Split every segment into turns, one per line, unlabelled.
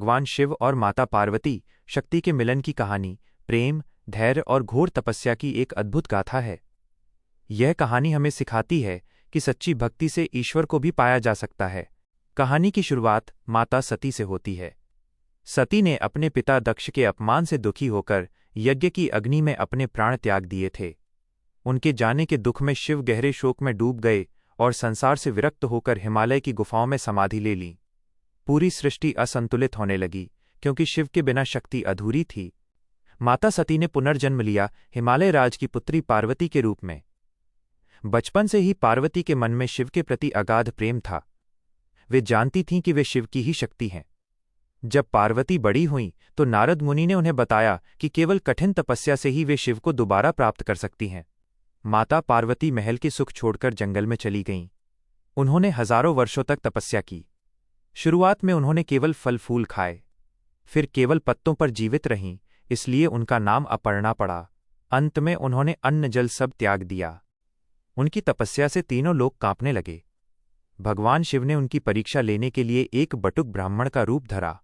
भगवान शिव और माता पार्वती शक्ति के मिलन की कहानी प्रेम, धैर्य और घोर तपस्या की एक अद्भुत गाथा है। यह कहानी हमें सिखाती है कि सच्ची भक्ति से ईश्वर को भी पाया जा सकता है। कहानी की शुरुआत माता सती से होती है। सती ने अपने पिता दक्ष के अपमान से दुखी होकर यज्ञ की अग्नि में अपने प्राण त्याग दिए थे। उनके जाने के दुख में शिव गहरे शोक में डूब गए और संसार से विरक्त होकर हिमालय की गुफाओं में समाधि ले ली। पूरी सृष्टि असंतुलित होने लगी क्योंकि शिव के बिना शक्ति अधूरी थी। माता सती ने पुनर्जन्म लिया हिमालय राज की पुत्री पार्वती के रूप में। बचपन से ही पार्वती के मन में शिव के प्रति अगाध प्रेम था। वे जानती थीं कि वे शिव की ही शक्ति हैं। जब पार्वती बड़ी हुईं तो नारद मुनि ने उन्हें बताया कि केवल कठिन तपस्या से ही वे शिव को दोबारा प्राप्त कर सकती हैं। माता पार्वती महल के सुख छोड़कर जंगल में चली गईं। उन्होंने हजारों वर्षों तक तपस्या की। शुरुआत में उन्होंने केवल फल फूल खाए, फिर केवल पत्तों पर जीवित रहीं, इसलिए उनका नाम अपर्णा पड़ा। अंत में उन्होंने अन्न जल सब त्याग दिया। उनकी तपस्या से तीनों लोग कांपने लगे। भगवान शिव ने उनकी परीक्षा लेने के लिए एक बटुक ब्राह्मण का रूप धरा।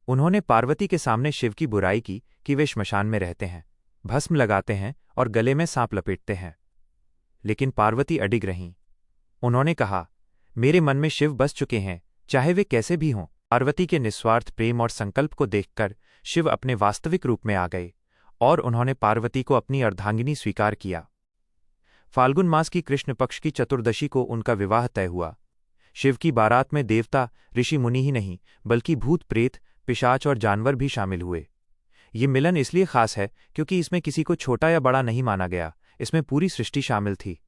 उन्होंने पार्वती के सामने शिव की बुराई की कि वे श्मशान में रहते हैं, भस्म लगाते हैं और गले में सांप लपेटते हैं। लेकिन पार्वती अडिग रहीं। उन्होंने कहा, मेरे मन में शिव बस चुके हैं, चाहे वे कैसे भी हों। पार्वती के निस्वार्थ प्रेम और संकल्प को देखकर शिव अपने वास्तविक रूप में आ गए और उन्होंने पार्वती को अपनी अर्धांगिनी स्वीकार किया। फाल्गुन मास की कृष्ण पक्ष की चतुर्दशी को उनका विवाह तय हुआ। शिव की बारात में देवता, ऋषि मुनि ही नहीं बल्कि भूत प्रेत, पिशाच और जानवर भी शामिल हुए। ये मिलन इसलिए खास है क्योंकि इसमें किसी को छोटा या बड़ा नहीं माना गया, इसमें पूरी सृष्टि शामिल थी।